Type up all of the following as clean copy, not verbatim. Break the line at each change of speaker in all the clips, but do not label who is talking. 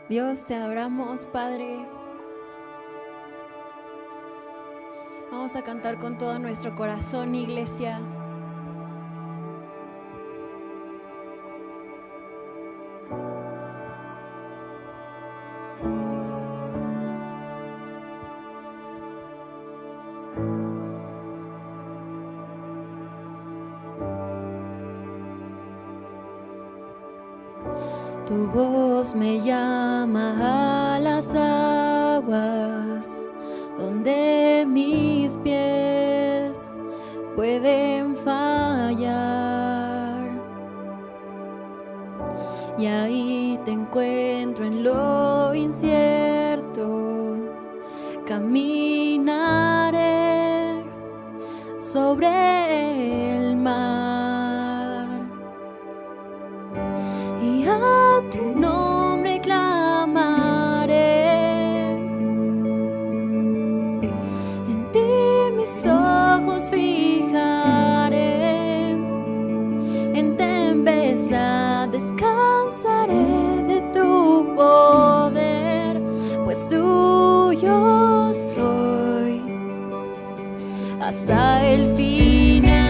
Dios, te adoramos, Padre. Vamos a cantar con todo nuestro corazón, iglesia. Tu voz me llama a las aguas, donde mis pies pueden fallar. Y ahí te encuentro en lo incierto, caminaré sobre el mar. Y a tu nombre clamaré, en ti mis ojos fijaré, en tempestad descansaré de tu poder, pues tuyo soy hasta el final.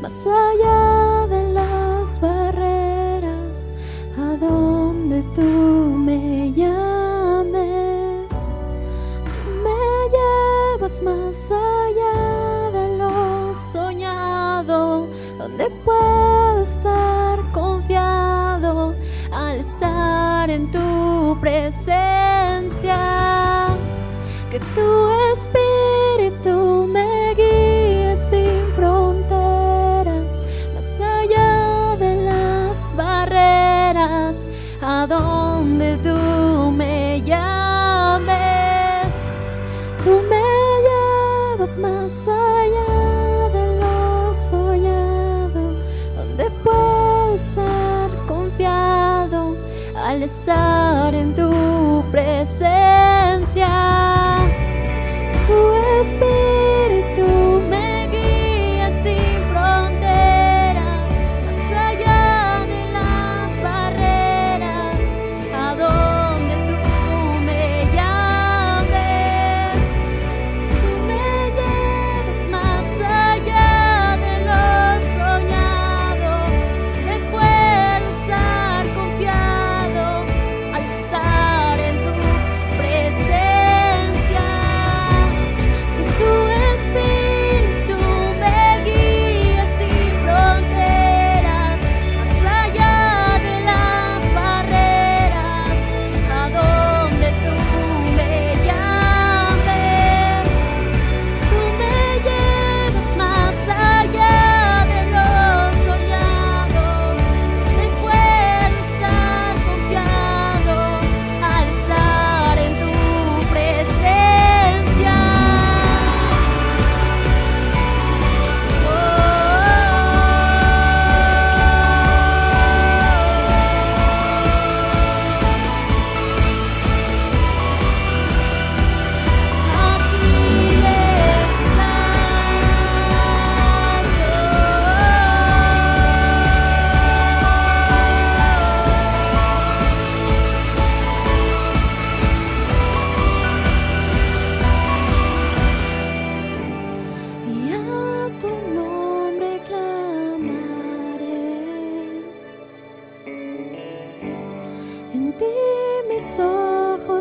Más allá de las barreras, a donde tú me llames, tú me llevas más allá de lo soñado, donde puedo estar confiado al estar en tu presencia. Que tu espíritu me guíe sin fronteras, más allá de las barreras, a donde tú me llames. Tú me llevas más allá de lo soñado, donde puedo estar confiado al estar en tu presencia. Tu espíritu me guía sin fronteras, más allá de las barreras, a donde tú me llames. Tú me llevas más allá de lo soñado, donde puedo estar confiado al estar en tu presencia. Que tú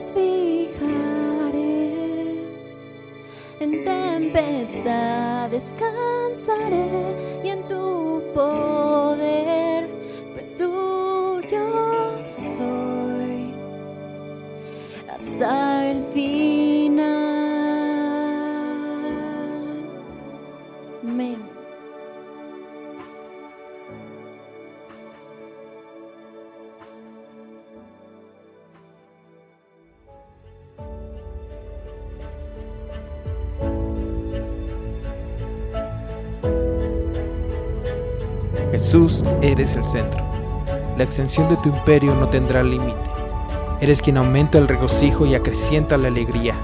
ojos fijaré, en tempestad descansaré y en tu poder, pues tuyo soy hasta el final. Amén.
Jesús, eres el centro. La extensión de tu imperio no tendrá límite. Eres quien aumenta el regocijo y acrecienta la alegría.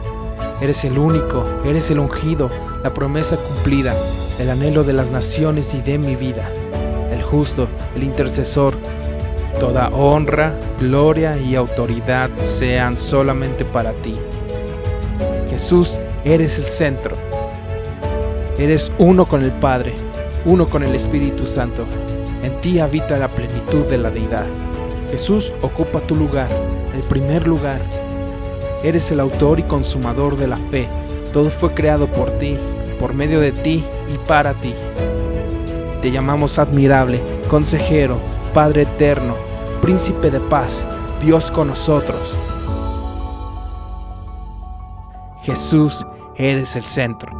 Eres el único, eres el ungido, la promesa cumplida, el anhelo de las naciones y de mi vida. El justo, el intercesor. Toda honra, gloria y autoridad sean solamente para ti. Jesús, eres el centro. Eres uno con el Padre, uno con el Espíritu Santo. En ti habita la plenitud de la deidad. Jesús ocupa tu lugar, el primer lugar. Eres el autor y consumador de la fe. Todo fue creado por ti, por medio de ti y para ti. Te llamamos admirable, consejero, Padre eterno, príncipe de paz, Dios con nosotros. Jesús, eres el centro.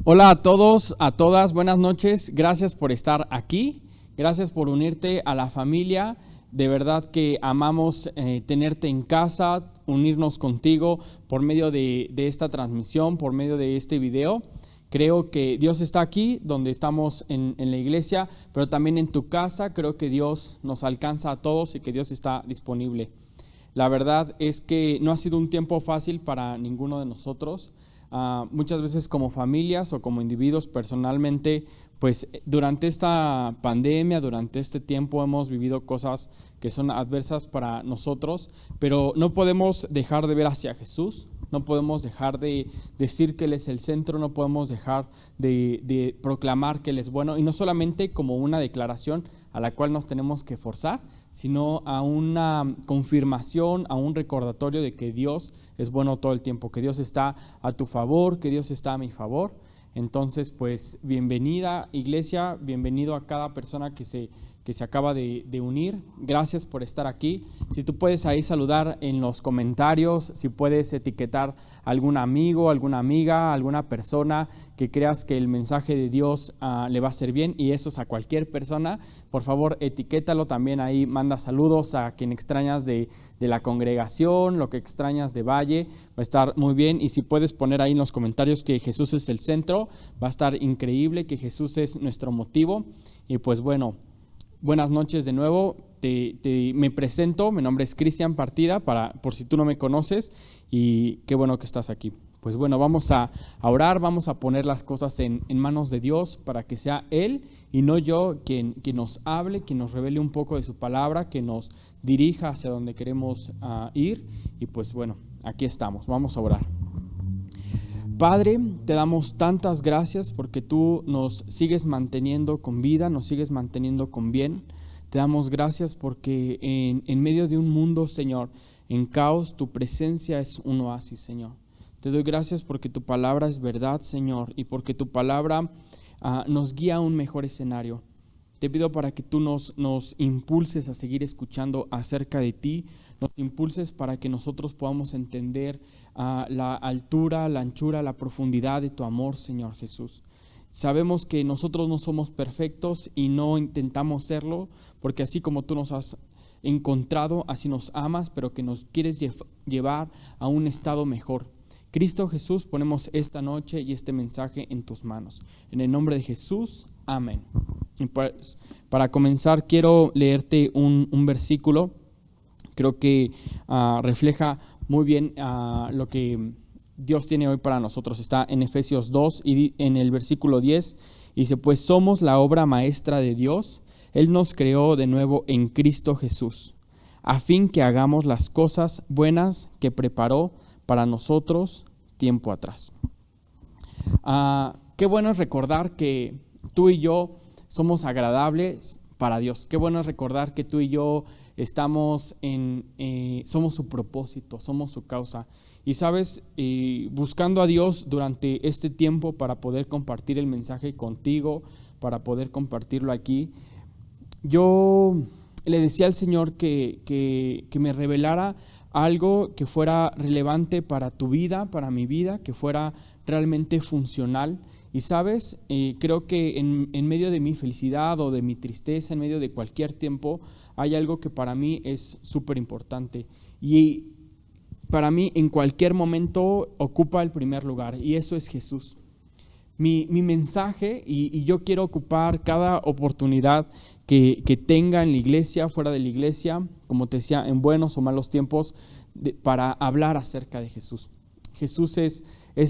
Hola a todos, a todas, buenas noches, gracias por estar aquí, gracias por unirte a la familia, de verdad que amamos tenerte en casa, unirnos contigo por medio de esta transmisión, por medio de este video. Creo que Dios está aquí donde estamos en la iglesia, pero también en tu casa. Creo que Dios nos alcanza a todos y que Dios está disponible. La verdad es que no ha sido un tiempo fácil para ninguno de nosotros. Muchas veces como familias o como individuos personalmente, pues durante esta pandemia, durante este tiempo hemos vivido cosas que son adversas para nosotros, pero no podemos dejar de ver hacia Jesús, no podemos dejar de decir que Él es el centro, no podemos dejar de proclamar que Él es bueno, y no solamente como una declaración a la cual nos tenemos que forzar, sino a una confirmación, a un recordatorio de que Dios es bueno todo el tiempo, que Dios está a tu favor, que Dios está a mi favor. Entonces, pues, bienvenida iglesia, bienvenido a cada persona que se acaba de unir. Gracias por estar aquí. Si tú puedes ahí saludar en los comentarios, si puedes etiquetar a algún amigo, alguna amiga, alguna persona que creas que el mensaje de Dios le va a hacer bien, y eso es a cualquier persona, por favor etiquétalo también ahí, manda saludos a quien extrañas de la congregación, lo que extrañas de Valle, va a estar muy bien. Y si puedes poner ahí en los comentarios que Jesús es el centro, va a estar increíble, que Jesús es nuestro motivo. Y pues bueno, buenas noches de nuevo, me presento, mi nombre es Cristian Partida, por si tú no me conoces, y qué bueno que estás aquí. Pues bueno, vamos a orar, vamos a poner las cosas en manos de Dios para que sea Él y no yo quien nos hable, quien nos revele un poco de su palabra, que nos dirija hacia donde queremos ir. Y pues bueno, aquí estamos, vamos a orar. Padre, te damos tantas gracias porque tú nos sigues manteniendo con vida, nos sigues manteniendo con bien. Te damos gracias porque en medio de un mundo, Señor, en caos, tu presencia es un oasis, Señor. Te doy gracias porque tu palabra es verdad, Señor, y porque tu palabra nos guía a un mejor escenario. Te pido para que tú nos impulses a seguir escuchando acerca de ti, nos impulses para que nosotros podamos entender la altura, la anchura, la profundidad de tu amor, Señor Jesús. Sabemos que nosotros no somos perfectos y no intentamos serlo, porque así como tú nos has encontrado, así nos amas, pero que nos quieres llevar a un estado mejor. Cristo Jesús, ponemos esta noche y este mensaje en tus manos. En el nombre de Jesús, amén. Y pues, para comenzar, quiero leerte un versículo. Creo que refleja muy bien lo que Dios tiene hoy para nosotros. Está en Efesios 2 y en el versículo 10. Dice, pues somos la obra maestra de Dios. Él nos creó de nuevo en Cristo Jesús, a fin que hagamos las cosas buenas que preparó para nosotros tiempo atrás. Qué bueno es recordar que tú y yo somos agradables para Dios. Qué bueno es recordar que tú y yo somos su propósito, somos su causa. Y sabes, buscando a Dios durante este tiempo para poder compartir el mensaje contigo, para poder compartirlo aquí, yo le decía al Señor que me revelara algo que fuera relevante para tu vida, para mi vida, que fuera realmente funcional. Y sabes, creo que en medio de mi felicidad o de mi tristeza, en medio de cualquier tiempo, hay algo que para mí es súper importante. Y para mí en cualquier momento ocupa el primer lugar, y eso es Jesús. Mi mensaje, y yo quiero ocupar cada oportunidad que tenga en la iglesia, fuera de la iglesia, como te decía, en buenos o malos tiempos, para hablar acerca de Jesús. Jesús es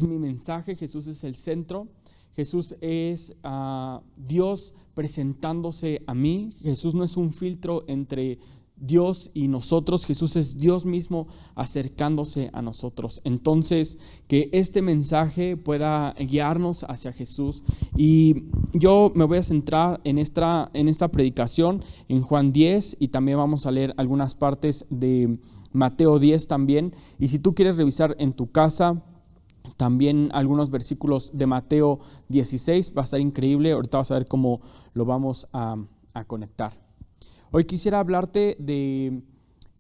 mi mensaje, Jesús es el centro, Jesús es Dios presentándose a mí. Jesús no es un filtro entre Dios y nosotros, Jesús es Dios mismo acercándose a nosotros. Entonces, que este mensaje pueda guiarnos hacia Jesús. Y yo me voy a centrar en esta predicación en Juan 10, y también vamos a leer algunas partes de Mateo 10 también. Y si tú quieres revisar en tu casa también algunos versículos de Mateo 16, va a estar increíble. Ahorita vas a ver cómo lo vamos a conectar. Hoy quisiera hablarte de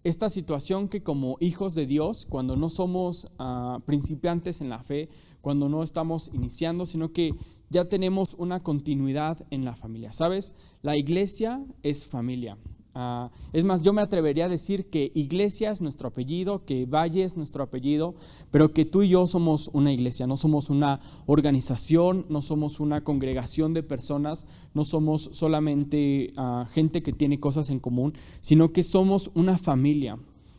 esta situación que como hijos de Dios, cuando no somos principiantes en la fe, cuando no estamos iniciando, sino que ya tenemos una continuidad en la familia. ¿Sabes? La iglesia es familia. Es más, yo me atrevería a decir que iglesia es nuestro apellido, que Valle es nuestro apellido, pero que tú y yo somos una iglesia, no somos una organización, no somos una congregación de personas, no somos solamente gente que tiene cosas en común, sino que somos una familia.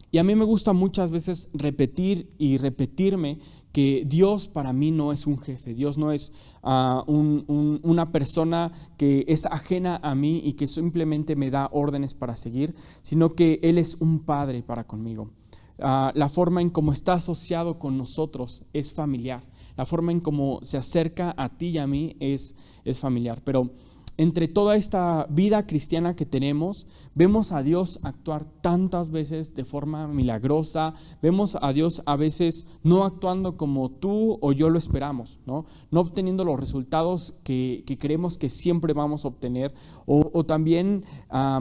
Y a mí me gusta muchas veces repetir y repetirme que Dios para mí no es un jefe, Dios no es una persona que es ajena a mí y que simplemente me da órdenes para seguir, sino que Él es un padre para conmigo. La forma en cómo está asociado con nosotros es familiar, la forma en cómo se acerca a ti y a mí es familiar, pero entre toda esta vida cristiana que tenemos, vemos a Dios actuar tantas veces de forma milagrosa, vemos a Dios a veces no actuando como tú o yo lo esperamos, no obteniendo los resultados que creemos que siempre vamos a obtener, o también a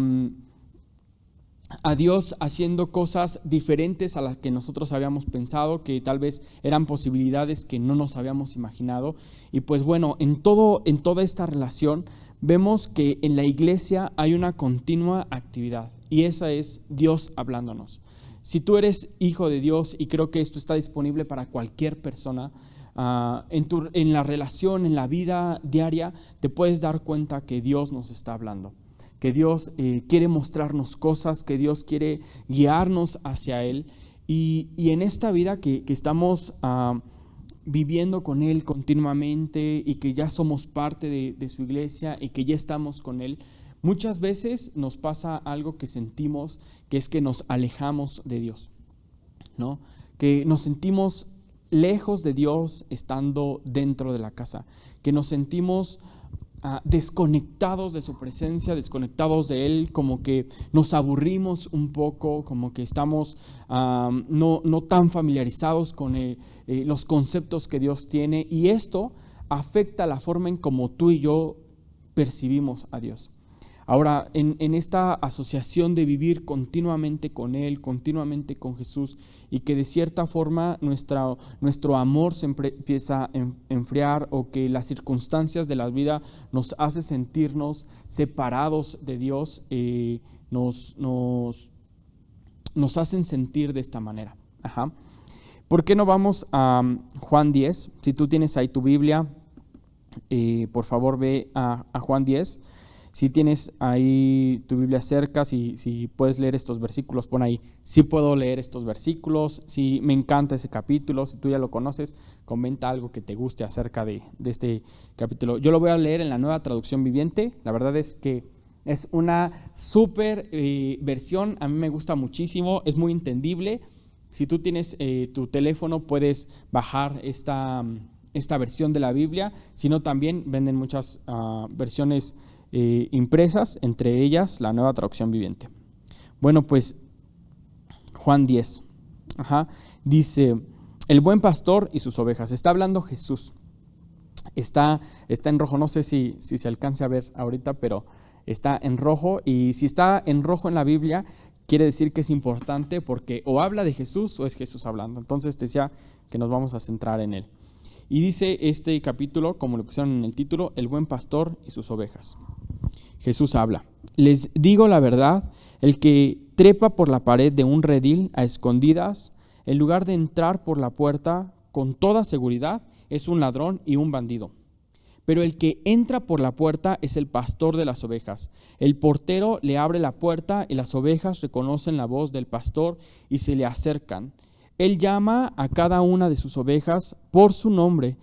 Dios haciendo cosas diferentes a las que nosotros habíamos pensado, que tal vez eran posibilidades que no nos habíamos imaginado. Y pues bueno, en toda esta relación vemos que en la iglesia hay una continua actividad, y esa es Dios hablándonos. Si tú eres hijo de Dios, y creo que esto está disponible para cualquier persona, en la relación, en la vida diaria, te puedes dar cuenta que Dios nos está hablando, que Dios quiere mostrarnos cosas, que Dios quiere guiarnos hacia Él. Y en esta vida que estamos viviendo con Él continuamente, y que ya somos parte de su iglesia y que ya estamos con Él, muchas veces nos pasa algo que sentimos, que es que nos alejamos de Dios, ¿no? Que nos sentimos lejos de Dios estando dentro de la casa, que nos sentimos desconectados de su presencia, desconectados de Él, como que nos aburrimos un poco, como que estamos no tan familiarizados con los conceptos que Dios tiene, y esto afecta la forma en cómo tú y yo percibimos a Dios. Ahora, en esta asociación de vivir continuamente con Él, continuamente con Jesús, y que de cierta forma nuestro amor se empieza a enfriar, o que las circunstancias de la vida nos hace sentirnos separados de Dios, nos hacen sentir de esta manera. ¿Por qué no vamos a Juan 10? Si tú tienes ahí tu Biblia, por favor ve a Juan 10. Si tienes ahí tu Biblia cerca, si puedes leer estos versículos, pon ahí, sí puedo leer estos versículos, si me encanta ese capítulo, si tú ya lo conoces, comenta algo que te guste acerca de este capítulo. Yo lo voy a leer en la Nueva Traducción Viviente. La verdad es que es una súper versión, a mí me gusta muchísimo, es muy entendible. Si tú tienes tu teléfono, puedes bajar esta versión de la Biblia, sino también venden muchas versiones impresas, entre ellas la Nueva Traducción Viviente. Bueno, pues Juan 10, dice, el buen pastor y sus ovejas. Está hablando Jesús. Está en rojo, no sé si se alcance a ver ahorita, pero está en rojo, y si está en rojo en la Biblia, quiere decir que es importante porque o habla de Jesús o es Jesús hablando. Entonces decía que nos vamos a centrar en él. Y dice este capítulo, como lo pusieron en el título, el buen pastor y sus ovejas. Jesús habla. Les digo la verdad, el que trepa por la pared de un redil a escondidas, en lugar de entrar por la puerta con toda seguridad, es un ladrón y un bandido. Pero el que entra por la puerta es el pastor de las ovejas. El portero le abre la puerta y las ovejas reconocen la voz del pastor y se le acercan. Él llama a cada una de sus ovejas por su nombre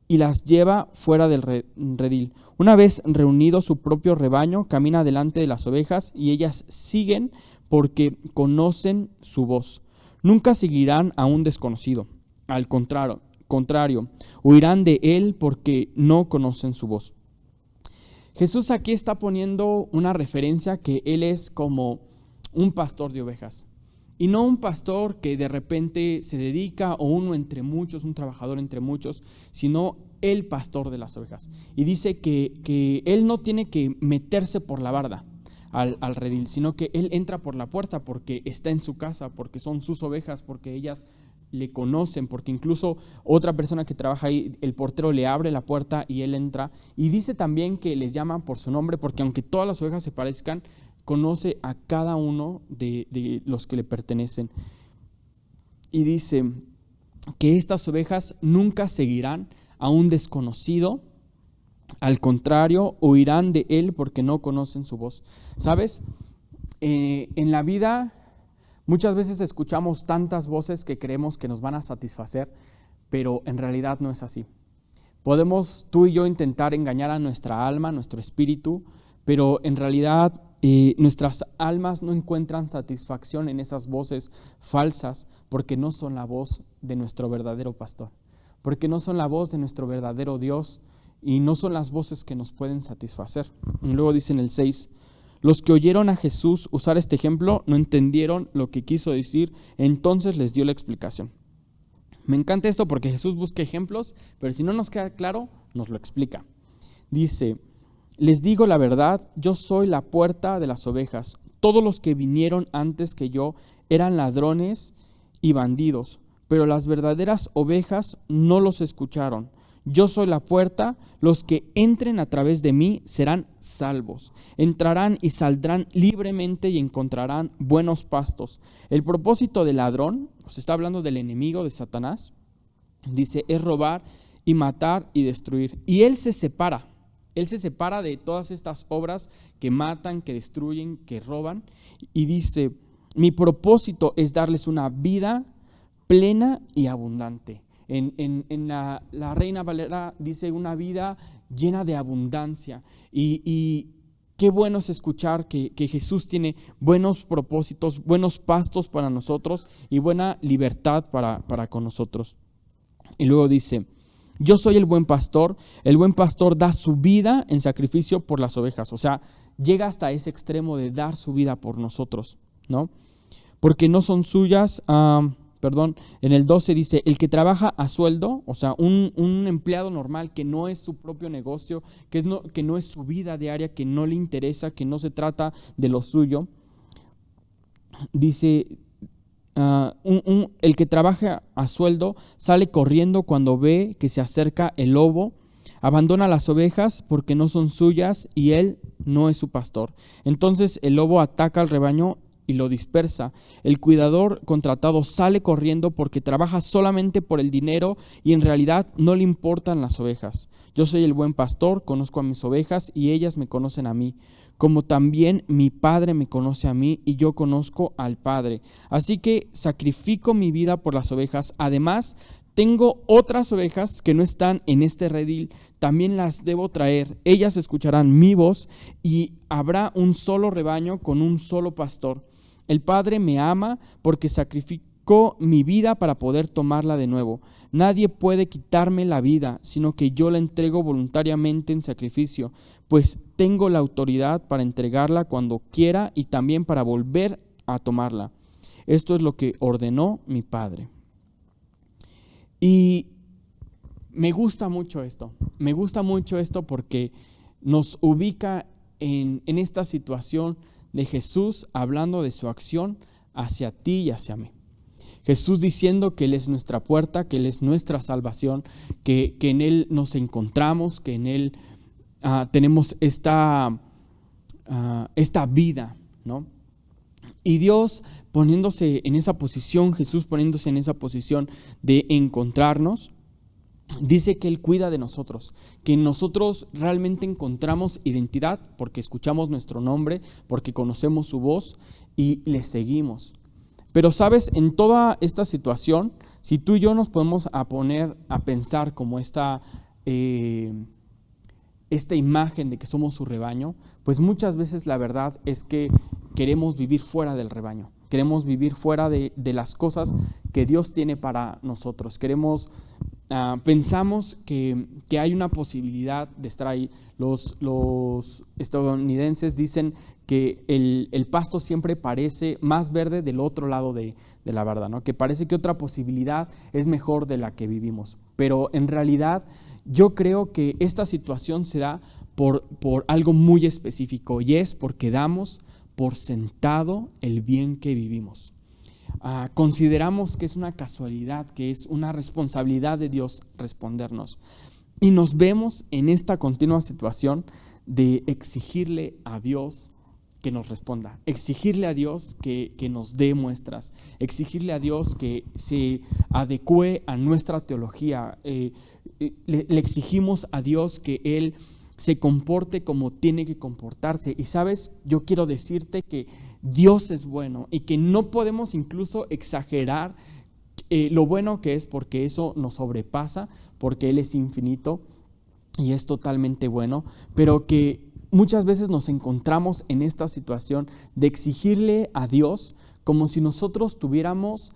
y las lleva fuera del redil. Una vez reunido su propio rebaño, camina delante de las ovejas y ellas siguen porque conocen su voz. Nunca seguirán a un desconocido. Al contrario, huirán de él porque no conocen su voz. Jesús aquí está poniendo una referencia que él es como un pastor de ovejas. Y no un pastor que de repente se dedica, o uno entre muchos, un trabajador entre muchos, sino el pastor de las ovejas. Y dice que él no tiene que meterse por la barda al redil, sino que él entra por la puerta porque está en su casa, porque son sus ovejas, porque ellas le conocen, porque incluso otra persona que trabaja ahí, el portero le abre la puerta y él entra. Y dice también que les llaman por su nombre, porque aunque todas las ovejas se parezcan, conoce a cada uno de los que le pertenecen. Y dice que estas ovejas nunca seguirán a un desconocido, al contrario, huirán de él porque no conocen su voz. ¿Sabes? En la vida muchas veces escuchamos tantas voces que creemos que nos van a satisfacer, pero en realidad no es así. Podemos tú y yo intentar engañar a nuestra alma, nuestro espíritu, pero en realidad nuestras almas no encuentran satisfacción en esas voces falsas porque no son la voz de nuestro verdadero pastor, porque no son la voz de nuestro verdadero Dios y no son las voces que nos pueden satisfacer. Y luego dice en el 6, los que oyeron a Jesús usar este ejemplo no entendieron lo que quiso decir, entonces les dio la explicación. Me encanta esto porque Jesús busca ejemplos, pero si no nos queda claro, nos lo explica. Dice, les digo la verdad, yo soy la puerta de las ovejas. Todos los que vinieron antes que yo eran ladrones y bandidos, pero las verdaderas ovejas no los escucharon. Yo soy la puerta, los que entren a través de mí serán salvos. Entrarán y saldrán libremente y encontrarán buenos pastos. El propósito del ladrón, se está hablando del enemigo de Satanás, dice, es robar y matar y destruir. Y él se separa de todas estas obras que matan, que destruyen, que roban. Y dice, mi propósito es darles una vida plena y abundante. En la Reina Valera dice una vida llena de abundancia. Y qué bueno es escuchar que Jesús tiene buenos propósitos, buenos pastos para nosotros y buena libertad para con nosotros. Y luego dice, yo soy el buen pastor da su vida en sacrificio por las ovejas. O sea, llega hasta ese extremo de dar su vida por nosotros, ¿no? Porque no son suyas, en el 12 dice, el que trabaja a sueldo, o sea, un empleado normal que no es su propio negocio, que no es su vida diaria, que no le interesa, que no se trata de lo suyo, dice, el que trabaja a sueldo sale corriendo cuando ve que se acerca el lobo, abandona las ovejas porque no son suyas y él no es su pastor. Entonces el lobo ataca al rebaño y lo dispersa. El cuidador contratado sale corriendo porque trabaja solamente por el dinero y en realidad no le importan las ovejas. Yo soy el buen pastor, conozco a mis ovejas y ellas me conocen a mí, como también mi Padre me conoce a mí y yo conozco al Padre. Así que sacrifico mi vida por las ovejas. Además, tengo otras ovejas que no están en este redil, también las debo traer. Ellas escucharán mi voz y habrá un solo rebaño con un solo pastor. El Padre me ama porque sacrificó mi vida para poder tomarla de nuevo. Nadie puede quitarme la vida, sino que yo la entrego voluntariamente en sacrificio, pues tengo la autoridad para entregarla cuando quiera y también para volver a tomarla. Esto es lo que ordenó mi Padre. Y me gusta mucho esto porque nos ubica en esta situación de Jesús hablando de su acción hacia ti y hacia mí. Jesús diciendo que Él es nuestra puerta, que Él es nuestra salvación, que en Él nos encontramos, que en Él tenemos esta vida, ¿no? Y Dios poniéndose en esa posición, Jesús poniéndose en esa posición de encontrarnos, dice que Él cuida de nosotros, que nosotros realmente encontramos identidad porque escuchamos nuestro nombre, porque conocemos su voz y le seguimos. Pero sabes, en toda esta situación, si tú y yo nos podemos poner a pensar como esta imagen de que somos su rebaño, pues muchas veces la verdad es que queremos vivir fuera del rebaño, queremos vivir fuera de las cosas que Dios tiene para nosotros, pensamos que hay una posibilidad de estar ahí. Los estadounidenses dicen que el pasto siempre parece más verde del otro lado de la verdad, ¿no? Que parece que otra posibilidad es mejor de la que vivimos, pero en realidad yo creo que esta situación se da por algo muy específico y es porque damos por sentado el bien que vivimos. Consideramos que es una casualidad, que es una responsabilidad de Dios respondernos. Y nos vemos en esta continua situación de exigirle a Dios que nos responda, exigirle a Dios que nos dé muestras, exigirle a Dios que se adecue a nuestra teología. Le exigimos a Dios que Él se comporte como tiene que comportarse. Y sabes, yo quiero decirte que Dios es bueno y que no podemos incluso exagerar lo bueno que es, porque eso nos sobrepasa, porque Él es infinito y es totalmente bueno, pero que muchas veces nos encontramos en esta situación de exigirle a Dios como si nosotros tuviéramos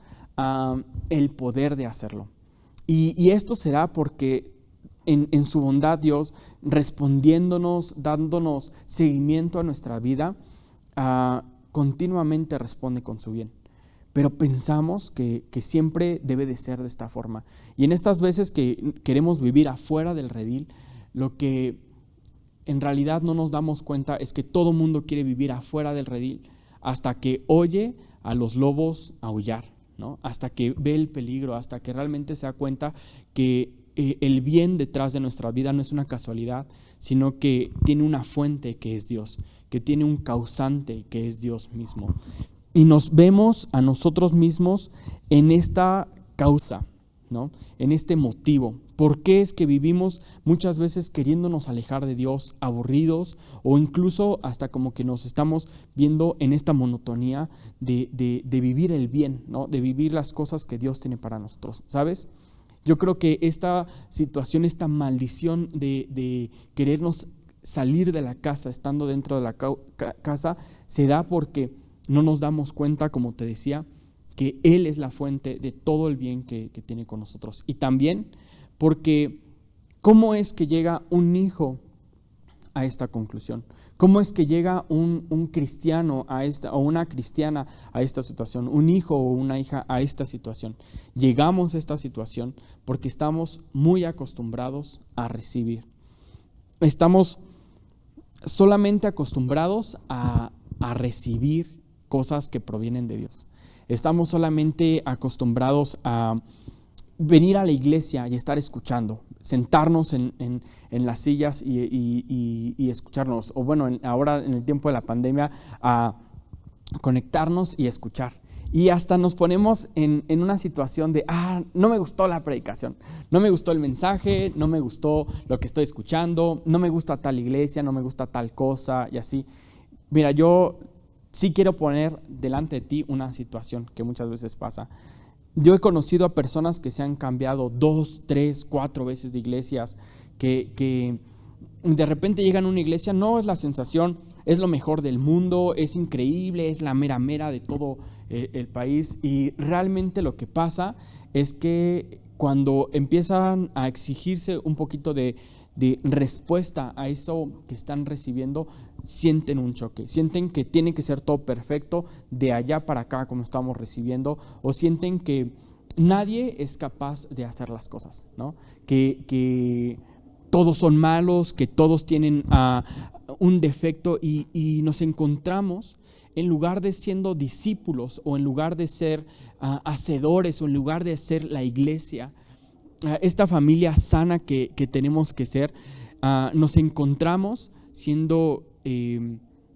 el poder de hacerlo. Y esto se da porque en su bondad Dios, respondiéndonos, dándonos seguimiento a nuestra vida, continuamente responde con su bien. Pero pensamos que siempre debe de ser de esta forma. Y en estas veces que queremos vivir afuera del redil, lo que en realidad no nos damos cuenta es que todo mundo quiere vivir afuera del redil hasta que oye a los lobos aullar, ¿no? Hasta que ve el peligro, hasta que realmente se da cuenta que el bien detrás de nuestra vida no es una casualidad, sino que tiene una fuente que es Dios, que tiene un causante que es Dios mismo. Y nos vemos a nosotros mismos en esta causa, ¿no? En este motivo. ¿Por qué es que vivimos muchas veces queriéndonos alejar de Dios, aburridos, o incluso hasta como que nos estamos viendo en esta monotonía de vivir el bien, ¿no? De vivir las cosas que Dios tiene para nosotros, ¿sabes? Yo creo que esta situación, esta maldición de querernos salir de la casa, estando dentro de la casa, se da porque no nos damos cuenta, como te decía, que Él es la fuente de todo el bien que tiene con nosotros. Y también porque ¿cómo es que llega un hijo a esta conclusión? ¿Cómo es que llega un cristiano o una cristiana a esta situación? Un hijo o una hija a esta situación. Llegamos a esta situación porque estamos muy acostumbrados a recibir. Estamos solamente acostumbrados a recibir cosas que provienen de Dios. Estamos solamente acostumbrados a venir a la iglesia y estar escuchando, sentarnos en las sillas y escucharnos, o bueno, ahora en el tiempo de la pandemia, a conectarnos y escuchar. Y hasta nos ponemos en una situación de, no me gustó la predicación, no me gustó el mensaje, no me gustó lo que estoy escuchando, no me gusta tal iglesia, no me gusta tal cosa y así. Mira, yo sí quiero poner delante de ti una situación que muchas veces pasa. Yo he conocido a personas que se han cambiado 2, 3, 4 veces de iglesias, que de repente llegan a una iglesia, no es la sensación, es lo mejor del mundo, es increíble, es la mera de todo el país, y realmente lo que pasa es que cuando empiezan a exigirse un poquito de respuesta a eso que están recibiendo, sienten un choque, sienten que tiene que ser todo perfecto de allá para acá como estamos recibiendo, o sienten que nadie es capaz de hacer las cosas, ¿no? Que todos son malos, que todos tienen un defecto, y nos encontramos, en lugar de siendo discípulos, o en lugar de ser hacedores, o en lugar de ser la iglesia, esta familia sana que tenemos que ser, nos encontramos siendo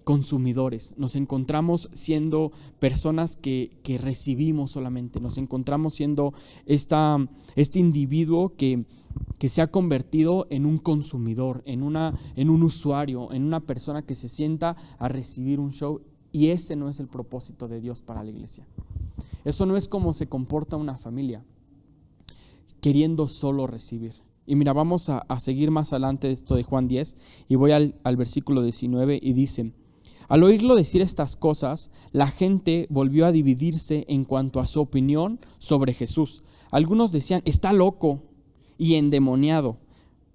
consumidores, nos encontramos siendo personas que recibimos solamente, nos encontramos siendo este individuo que se ha convertido en un consumidor, en un usuario, en una persona que se sienta a recibir un show, y ese no es el propósito de Dios para la iglesia. Eso no es como se comporta una familia, queriendo solo recibir. Y mira, vamos a seguir más adelante de esto de Juan 10, y voy al versículo 19, y dice: al oírlo decir estas cosas, la gente volvió a dividirse en cuanto a su opinión sobre Jesús. Algunos decían, está loco y endemoniado,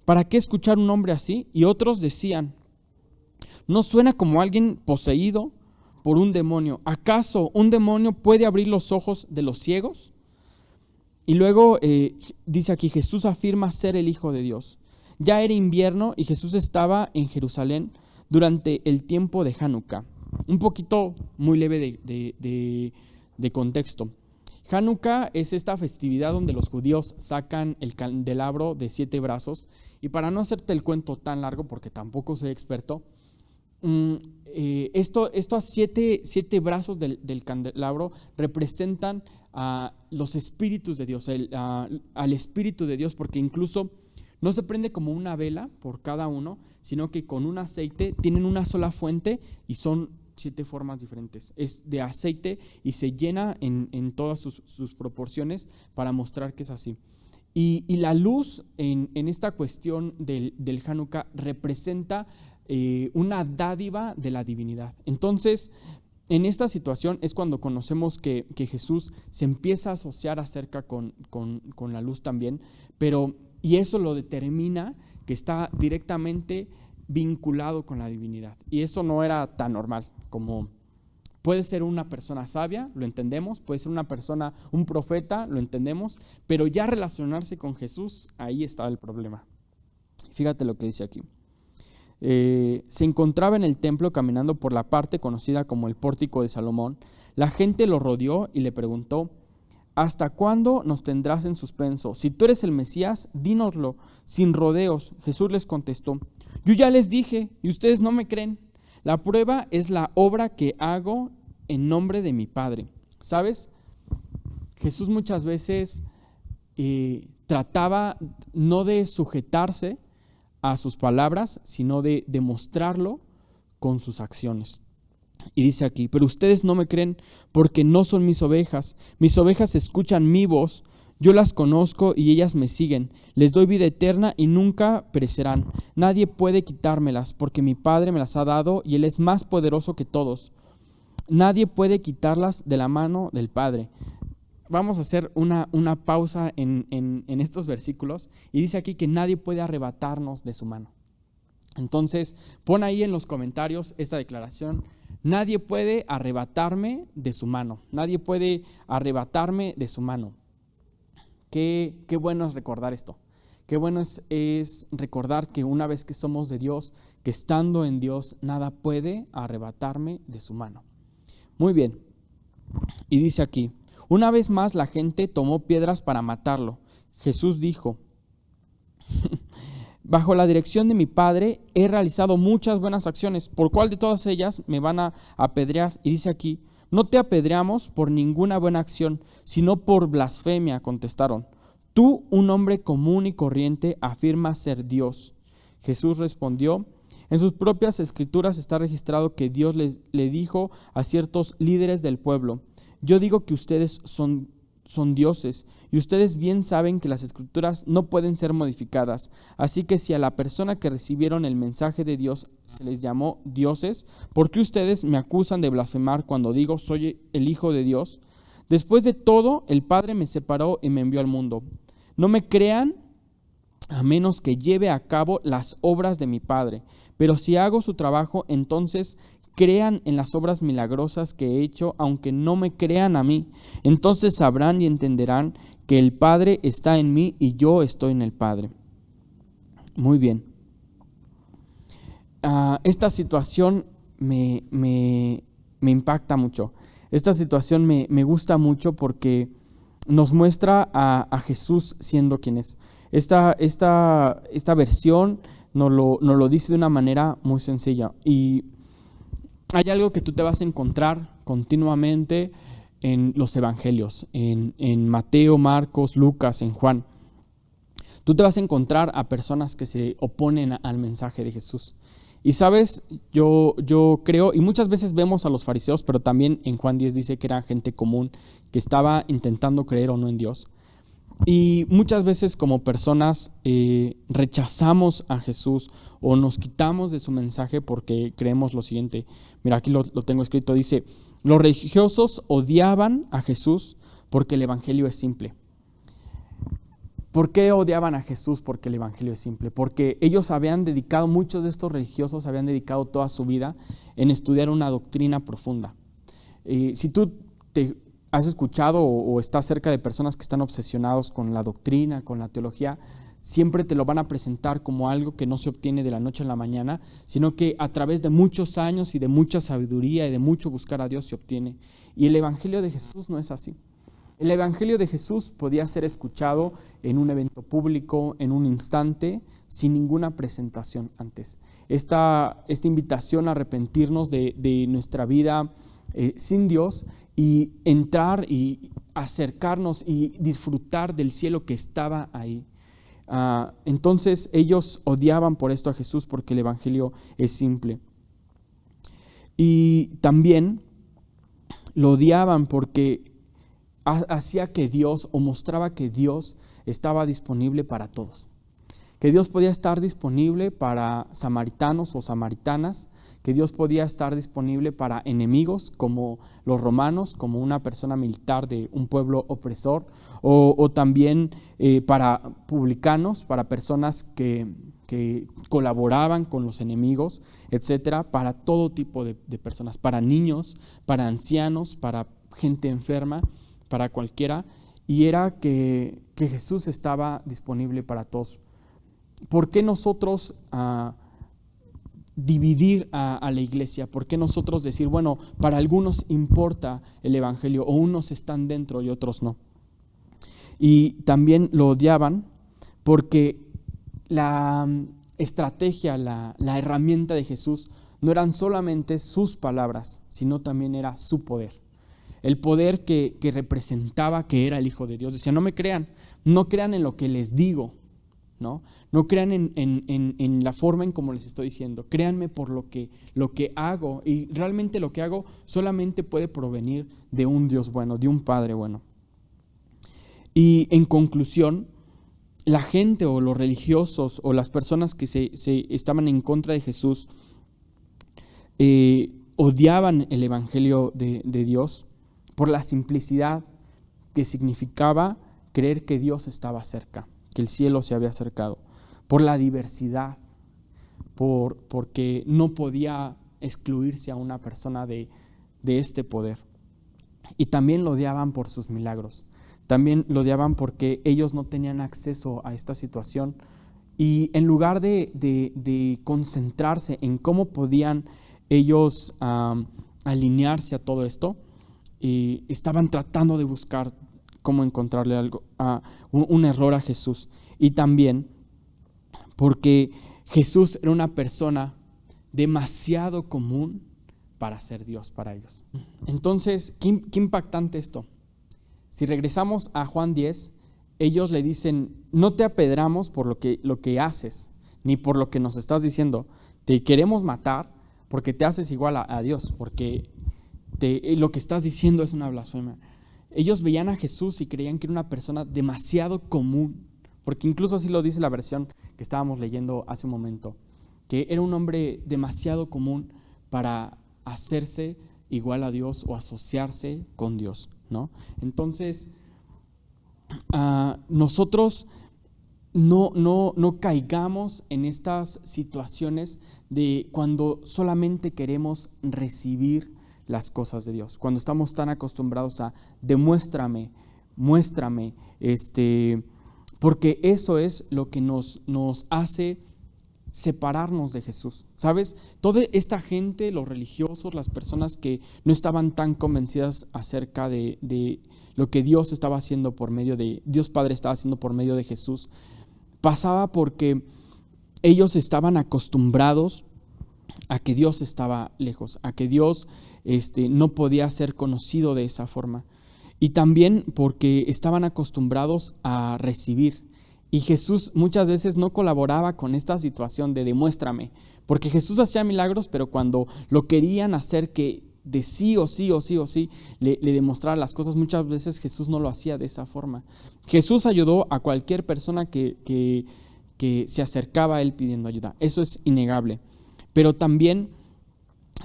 ¿para qué escuchar un hombre así? Y otros decían, ¿no suena como alguien poseído por un demonio? ¿Acaso un demonio puede abrir los ojos de los ciegos? Y luego dice aquí, Jesús afirma ser el Hijo de Dios. Ya era invierno y Jesús estaba en Jerusalén durante el tiempo de Hanukkah. Un poquito muy leve de contexto. Hanukkah es esta festividad donde los judíos sacan el candelabro de 7 brazos. Y para no hacerte el cuento tan largo, porque tampoco soy experto, estos 7 brazos del candelabro representan a los espíritus de Dios, al Espíritu de Dios, porque incluso no se prende como una vela por cada uno, sino que con un aceite tienen una sola fuente y son 7 formas diferentes. Es de aceite y se llena en todas sus proporciones para mostrar que es así. Y la luz en esta cuestión del Hanukkah representa una dádiva de la divinidad. Entonces, en esta situación es cuando conocemos que Jesús se empieza a asociar acerca con la luz también, y eso lo determina que está directamente vinculado con la divinidad. Y eso no era tan normal, como puede ser una persona sabia, lo entendemos, puede ser una persona, un profeta, lo entendemos, pero ya relacionarse con Jesús, ahí estaba el problema. Fíjate lo que dice aquí. Se encontraba en el templo caminando por la parte conocida como el pórtico de Salomón. La gente lo rodeó y le preguntó, ¿hasta cuándo nos tendrás en suspenso? Si tú eres el Mesías, dínoslo sin rodeos. Jesús les contestó, yo ya les dije y ustedes no me creen. La prueba es la obra que hago en nombre de mi Padre. ¿Sabes? Jesús muchas veces trataba no de sujetarse a sus palabras, sino de demostrarlo con sus acciones. Y dice aquí, pero ustedes no me creen porque no son mis ovejas escuchan mi voz, yo las conozco y ellas me siguen, les doy vida eterna y nunca perecerán, nadie puede quitármelas porque mi Padre me las ha dado y Él es más poderoso que todos, nadie puede quitarlas de la mano del Padre. Vamos a hacer una pausa en estos versículos, y dice aquí que nadie puede arrebatarnos de su mano. Entonces, pon ahí en los comentarios esta declaración, nadie puede arrebatarme de su mano, nadie puede arrebatarme de su mano. Qué bueno es recordar esto, qué bueno es recordar que una vez que somos de Dios, que estando en Dios, nada puede arrebatarme de su mano. Muy bien, y dice aquí, una vez más la gente tomó piedras para matarlo. Jesús dijo, bajo la dirección de mi Padre he realizado muchas buenas acciones. ¿Por cuál de todas ellas me van a apedrear? Y dice aquí, No te apedreamos por ninguna buena acción, sino por blasfemia, contestaron. Tú, un hombre común y corriente, afirmas ser Dios. Jesús respondió, en sus propias escrituras está registrado que Dios le dijo a ciertos líderes del pueblo, yo digo que ustedes son dioses, y ustedes bien saben que las escrituras no pueden ser modificadas. Así que si a la persona que recibieron el mensaje de Dios se les llamó dioses, ¿por qué ustedes me acusan de blasfemar cuando digo soy el Hijo de Dios? Después de todo, el Padre me separó y me envió al mundo. No me crean a menos que lleve a cabo las obras de mi Padre. Pero si hago su trabajo, entonces crean en las obras milagrosas que he hecho, aunque no me crean a mí. Entonces sabrán y entenderán que el Padre está en mí y yo estoy en el Padre. Muy bien. Esta situación me impacta mucho. Esta situación me gusta mucho porque nos muestra a Jesús siendo quien es. Esta versión nos lo dice de una manera muy sencilla. Y hay algo que tú te vas a encontrar continuamente en los evangelios, en Mateo, Marcos, Lucas, en Juan. Tú te vas a encontrar a personas que se oponen al mensaje de Jesús. Y sabes, yo creo, y muchas veces vemos a los fariseos, pero también en Juan 10 dice que era gente común que estaba intentando creer o no en Dios. Y muchas veces como personas rechazamos a Jesús o nos quitamos de su mensaje porque creemos lo siguiente. Mira, aquí lo tengo escrito, dice, los religiosos odiaban a Jesús porque el evangelio es simple. ¿Por qué odiaban a Jesús? Porque el evangelio es simple. Porque ellos muchos de estos religiosos habían dedicado toda su vida en estudiar una doctrina profunda. Si tú te has escuchado o estás cerca de personas que están obsesionados con la doctrina, con la teología, siempre te lo van a presentar como algo que no se obtiene de la noche a la mañana, sino que a través de muchos años y de mucha sabiduría y de mucho buscar a Dios se obtiene. Y el evangelio de Jesús no es así. El evangelio de Jesús podía ser escuchado en un evento público, en un instante, sin ninguna presentación antes. Esta invitación a arrepentirnos de nuestra vida sin Dios y entrar y acercarnos y disfrutar del cielo que estaba ahí. Entonces ellos odiaban por esto a Jesús porque el evangelio es simple. Y también lo odiaban porque hacía que Dios, o mostraba que Dios estaba disponible para todos. Que Dios podía estar disponible para samaritanos o samaritanas, que Dios podía estar disponible para enemigos como los romanos, como una persona militar de un pueblo opresor, o también para publicanos, para personas que colaboraban con los enemigos, etcétera, para todo tipo de personas, para niños, para ancianos, para gente enferma, para cualquiera, y era que Jesús estaba disponible para todos. ¿Por qué nosotros dividir a la iglesia? ¿Por qué nosotros decir, bueno, para algunos importa el evangelio, o unos están dentro y otros no? Y también lo odiaban porque la estrategia, la herramienta de Jesús no eran solamente sus palabras, sino también era su poder. El poder que representaba que era el Hijo de Dios. Decía, no me crean, no crean en lo que les digo, ¿no? No crean en la forma en cómo les estoy diciendo. Créanme por lo que hago. Y realmente lo que hago solamente puede provenir de un Dios bueno, de un Padre bueno. Y en conclusión, la gente o los religiosos o las personas que se estaban en contra de Jesús odiaban el evangelio de Dios por la simplicidad que significaba creer que Dios estaba cerca, que el cielo se había acercado, por la diversidad, porque no podía excluirse a una persona de este poder. Y también lo odiaban por sus milagros, también lo odiaban porque ellos no tenían acceso a esta situación, y en lugar de concentrarse en cómo podían ellos alinearse a todo esto, estaban tratando de buscar cómo encontrarle un error a Jesús. Y también porque Jesús era una persona demasiado común para ser Dios para ellos. Entonces, ¿qué impactante esto? Si regresamos a Juan 10, ellos le dicen, no te apedramos por lo que haces, ni por lo que nos estás diciendo. Te queremos matar porque te haces igual a Dios, porque lo que estás diciendo es una blasfemia. Ellos veían a Jesús y creían que era una persona demasiado común, porque incluso así lo dice la versión que estábamos leyendo hace un momento, que era un hombre demasiado común para hacerse igual a Dios o asociarse con Dios, ¿no? Entonces, nosotros no caigamos en estas situaciones de cuando solamente queremos recibir las cosas de Dios, cuando estamos tan acostumbrados a muéstrame, porque eso es lo que nos hace separarnos de Jesús, ¿sabes? Toda esta gente, los religiosos, las personas que no estaban tan convencidas acerca de lo que Dios estaba haciendo por medio de, Dios Padre estaba haciendo por medio de Jesús, pasaba porque ellos estaban acostumbrados a que Dios estaba lejos, a que Dios no podía ser conocido de esa forma. Y también porque estaban acostumbrados a recibir. Y Jesús muchas veces no colaboraba con esta situación de demuéstrame, porque Jesús hacía milagros, pero cuando lo querían hacer que de sí o sí le demostrara las cosas, muchas veces Jesús no lo hacía de esa forma. Jesús ayudó a cualquier persona que se acercaba a Él pidiendo ayuda, eso es innegable. Pero también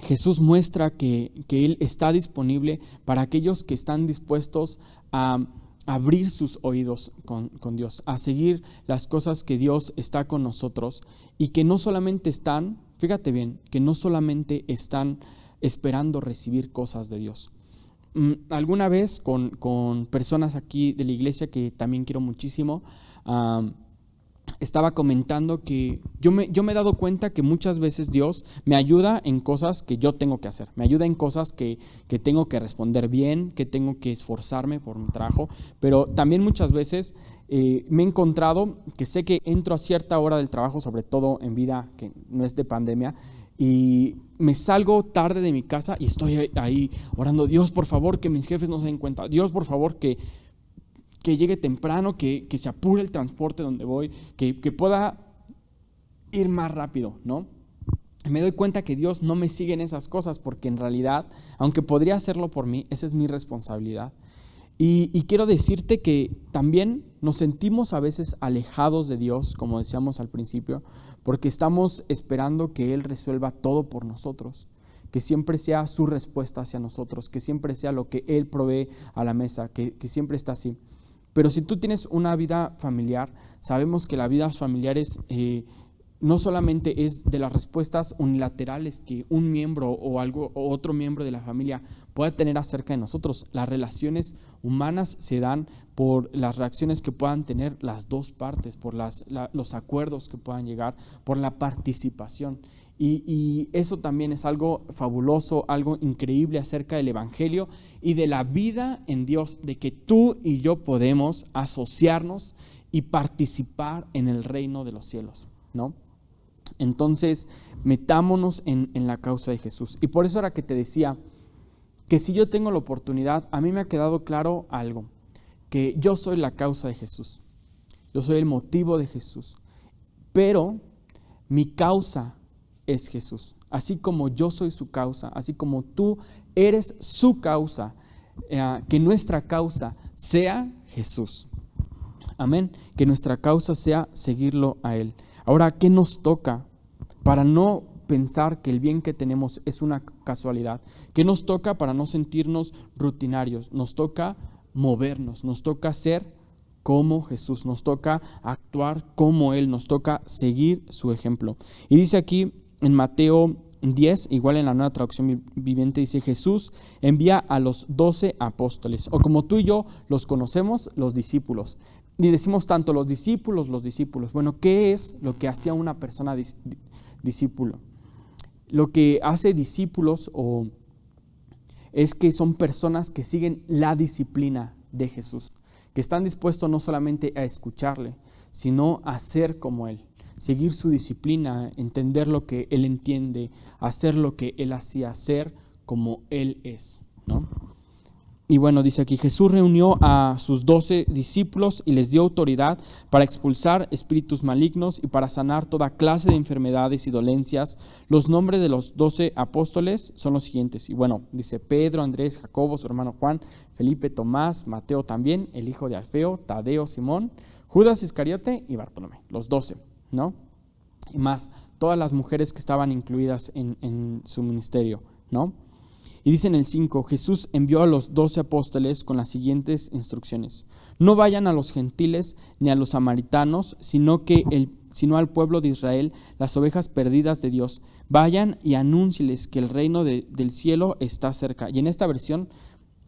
Jesús muestra que Él está disponible para aquellos que están dispuestos a abrir sus oídos con Dios, a seguir las cosas que Dios está con nosotros y que no solamente están, fíjate bien, que no solamente están esperando recibir cosas de Dios. Alguna vez con personas aquí de la iglesia que también quiero muchísimo, estaba comentando que yo me he dado cuenta que muchas veces Dios me ayuda en cosas que yo tengo que hacer, me ayuda en cosas que tengo que responder bien, que tengo que esforzarme por mi trabajo, pero también muchas veces me he encontrado que sé que entro a cierta hora del trabajo, sobre todo en vida que no es de pandemia, y me salgo tarde de mi casa y estoy ahí orando, Dios, por favor, que mis jefes no se den cuenta, Dios, por favor, que llegue temprano, que se apure el transporte donde voy, que pueda ir más rápido, ¿no? Me doy cuenta que Dios no me sigue en esas cosas porque en realidad, aunque podría hacerlo por mí, esa es mi responsabilidad. Y quiero decirte que también nos sentimos a veces alejados de Dios, como decíamos al principio, porque estamos esperando que Él resuelva todo por nosotros, que siempre sea su respuesta hacia nosotros, que siempre sea lo que Él provee a la mesa, que siempre está así. Pero si tú tienes una vida familiar, sabemos que la vida familiar no solamente es de las respuestas unilaterales que un miembro o otro miembro de la familia pueda tener acerca de nosotros. Las relaciones humanas se dan por las reacciones que puedan tener las dos partes, por los acuerdos que puedan llegar, por la participación. Y eso también es algo fabuloso, algo increíble acerca del Evangelio y de la vida en Dios, de que tú y yo podemos asociarnos y participar en el reino de los cielos, ¿no? Entonces, metámonos en la causa de Jesús. Y por eso era que te decía que si yo tengo la oportunidad, a mí me ha quedado claro algo, que yo soy la causa de Jesús, yo soy el motivo de Jesús, pero mi causa es Jesús. Así como yo soy su causa, así como tú eres su causa, que nuestra causa sea Jesús. Amén. Que nuestra causa sea seguirlo a Él. Ahora, ¿qué nos toca para no pensar que el bien que tenemos es una casualidad? ¿Qué nos toca para no sentirnos rutinarios? Nos toca movernos, nos toca ser como Jesús, nos toca actuar como Él, nos toca seguir su ejemplo. Y dice aquí en Mateo 10, igual en la Nueva Traducción Viviente, dice: Jesús envía a los 12 apóstoles, o como tú y yo los conocemos, los discípulos. Y decimos tanto los discípulos. Bueno, ¿qué es lo que hacía una persona discípulo? Lo que hace discípulos es que son personas que siguen la disciplina de Jesús, que están dispuestos no solamente a escucharle, sino a ser como Él, seguir su disciplina, entender lo que Él entiende, hacer lo que Él hacía, ser como Él es, ¿no? Y bueno, dice aquí, Jesús reunió a sus 12 discípulos y les dio autoridad para expulsar espíritus malignos y para sanar toda clase de enfermedades y dolencias. Los nombres de los 12 apóstoles son los siguientes. Y bueno, dice Pedro, Andrés, Jacobo, su hermano Juan, Felipe, Tomás, Mateo también, el hijo de Alfeo, Tadeo, Simón, Judas Iscariote y Bartolomé. Los 12, ¿no? Y más todas las mujeres que estaban incluidas en su ministerio, ¿no? Y dice en el 5, Jesús envió a los 12 apóstoles con las siguientes instrucciones. No vayan a los gentiles ni a los samaritanos, sino al pueblo de Israel, las ovejas perdidas de Dios. Vayan y anúncieles que el reino del cielo está cerca. Y en esta versión,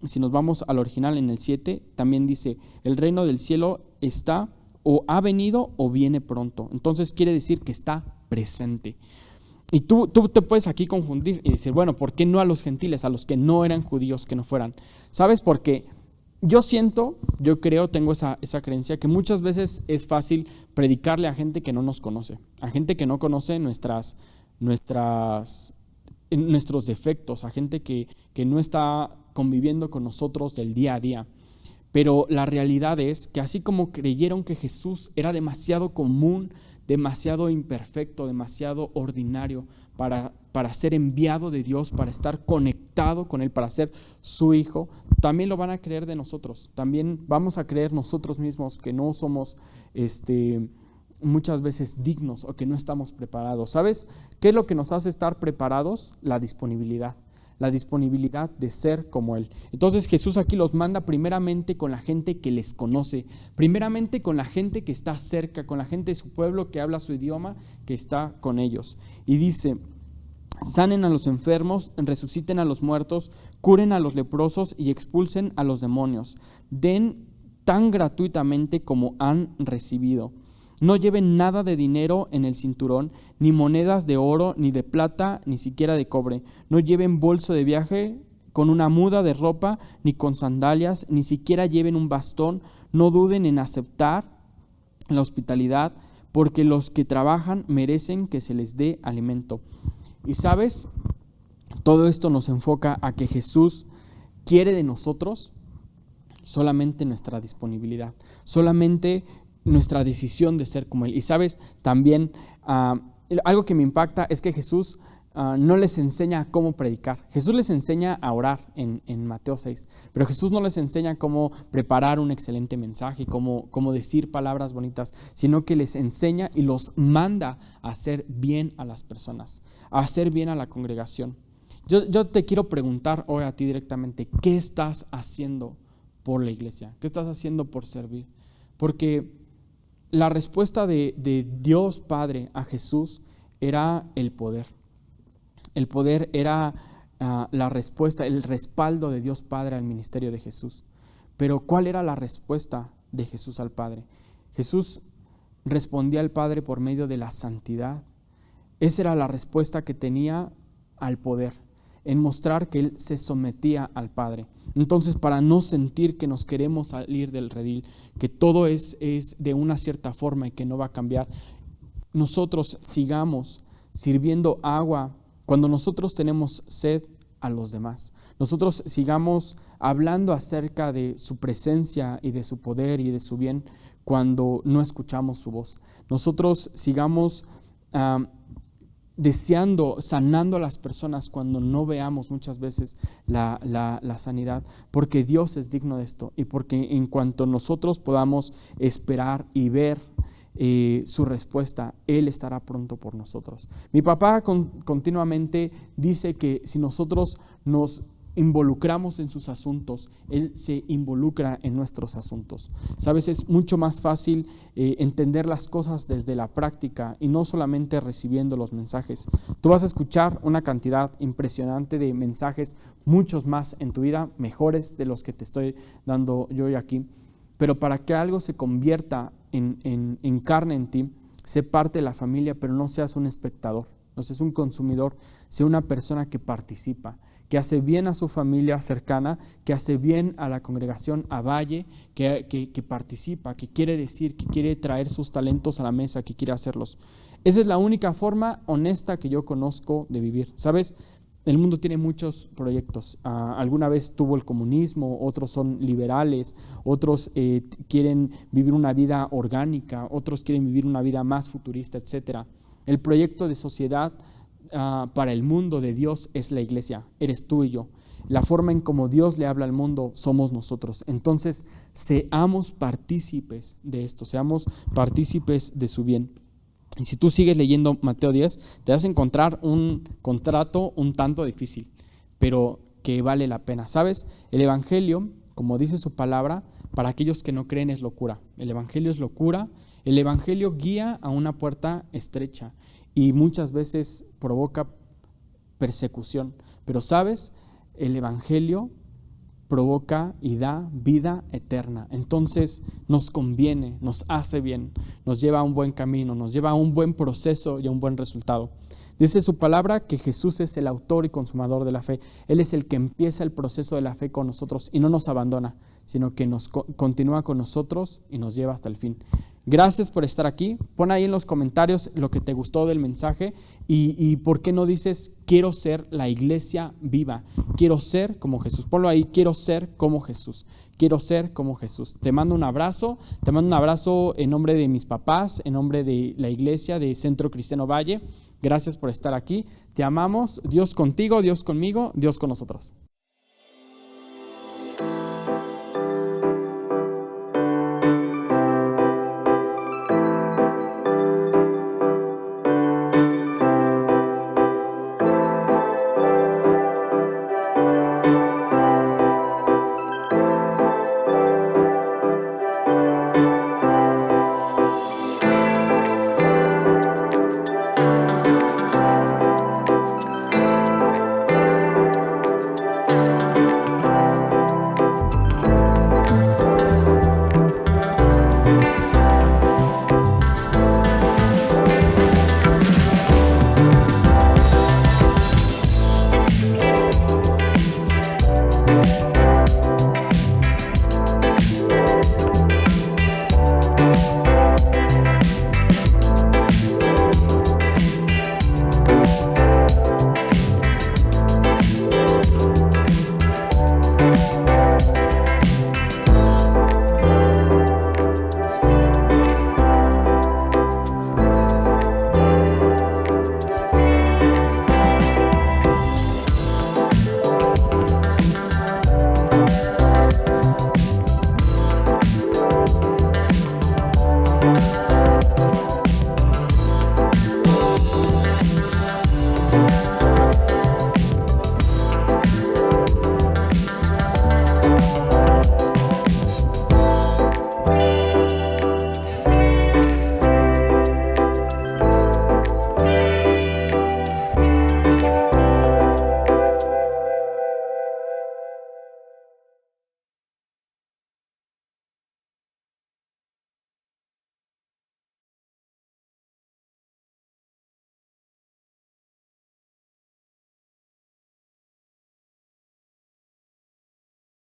si nos vamos al original en el 7, también dice, el reino del cielo está o ha venido o viene pronto. Entonces quiere decir que está presente. Y tú te puedes aquí confundir y decir, bueno, ¿por qué no a los gentiles, a los que no eran judíos, que no fueran? ¿Sabes? Porque yo creo, tengo esa creencia, que muchas veces es fácil predicarle a gente que no nos conoce, a gente que no conoce nuestros defectos, a gente que no está conviviendo con nosotros del día a día. Pero la realidad es que así como creyeron que Jesús era demasiado común, demasiado imperfecto, demasiado ordinario para ser enviado de Dios, para estar conectado con Él, para ser su hijo, también lo van a creer de nosotros. También vamos a creer nosotros mismos que no somos muchas veces dignos o que no estamos preparados. ¿Sabes qué es lo que nos hace estar preparados? La disponibilidad de ser como Él. Entonces Jesús aquí los manda primeramente con la gente que les conoce, primeramente con la gente que está cerca, con la gente de su pueblo que habla su idioma, que está con ellos. Y dice, sanen a los enfermos, resuciten a los muertos, curen a los leprosos y expulsen a los demonios. Den tan gratuitamente como han recibido. No lleven nada de dinero en el cinturón, ni monedas de oro, ni de plata, ni siquiera de cobre. No lleven bolso de viaje con una muda de ropa, ni con sandalias, ni siquiera lleven un bastón. No duden en aceptar la hospitalidad, porque los que trabajan merecen que se les dé alimento. Y sabes, todo esto nos enfoca a que Jesús quiere de nosotros solamente nuestra disponibilidad, solamente nuestra decisión de ser como Él. Y sabes, también algo que me impacta es que Jesús no les enseña cómo predicar. Jesús les enseña a orar en Mateo 6, pero Jesús no les enseña cómo preparar un excelente mensaje, cómo decir palabras bonitas, sino que les enseña y los manda a hacer bien a las personas, a hacer bien a la congregación. Yo te quiero preguntar hoy a ti directamente, ¿qué estás haciendo por la iglesia? ¿Qué estás haciendo por servir? Porque la respuesta de Dios Padre a Jesús era el poder. El poder era la respuesta, el respaldo de Dios Padre al ministerio de Jesús. Pero ¿cuál era la respuesta de Jesús al Padre? Jesús respondía al Padre por medio de la santidad. Esa era la respuesta que tenía al poder, en mostrar que Él se sometía al Padre. Entonces, para no sentir que nos queremos salir del redil, que todo es de una cierta forma y que no va a cambiar, nosotros sigamos sirviendo agua cuando nosotros tenemos sed a los demás. Nosotros sigamos hablando acerca de su presencia y de su poder y de su bien cuando no escuchamos su voz. Nosotros sigamos deseando, sanando a las personas cuando no veamos muchas veces la sanidad, porque Dios es digno de esto y porque en cuanto nosotros podamos esperar y ver su respuesta, Él estará pronto por nosotros. Mi papá continuamente dice que si nosotros nos involucramos en sus asuntos, Él se involucra en nuestros asuntos. Sabes, es mucho más fácil entender las cosas desde la práctica y no solamente recibiendo los mensajes. Tú vas a escuchar una cantidad impresionante de mensajes, muchos más en tu vida, mejores de los que te estoy dando yo hoy aquí. Pero para que algo se convierta en carne en ti, sé parte de la familia, pero no seas un espectador, no seas un consumidor, sé una persona que participa, que hace bien a su familia cercana, que hace bien a la congregación, a Valle, que participa, que quiere decir, que quiere traer sus talentos a la mesa, que quiere hacerlos. Esa es la única forma honesta que yo conozco de vivir. ¿Sabes? El mundo tiene muchos proyectos. Alguna vez tuvo el comunismo, otros son liberales, otros quieren vivir una vida orgánica, otros quieren vivir una vida más futurista, etc. El proyecto de sociedad para el mundo de Dios es la iglesia, eres tú y yo. La forma en como Dios le habla al mundo somos nosotros. Entonces, seamos partícipes de esto, seamos partícipes de su bien. Y si tú sigues leyendo Mateo 10, te vas a encontrar un contrato un tanto difícil, pero que vale la pena. ¿Sabes? El Evangelio, como dice su palabra, para aquellos que no creen es locura. El Evangelio es locura. El Evangelio guía a una puerta estrecha y muchas veces provoca persecución. Pero ¿sabes? El Evangelio provoca y da vida eterna. Entonces nos conviene, nos hace bien, nos lleva a un buen camino, nos lleva a un buen proceso y a un buen resultado. Dice su palabra que Jesús es el autor y consumador de la fe. Él es el que empieza el proceso de la fe con nosotros y no nos abandona, sino que nos continúa con nosotros y nos lleva hasta el fin. Gracias por estar aquí. Pon ahí en los comentarios lo que te gustó del mensaje y por qué no dices, quiero ser la iglesia viva, quiero ser como Jesús. Ponlo ahí, quiero ser como Jesús, quiero ser como Jesús. Te mando un abrazo en nombre de mis papás, en nombre de la iglesia de Centro Cristiano Valle. Gracias por estar aquí. Te amamos. Dios contigo, Dios conmigo, Dios con nosotros.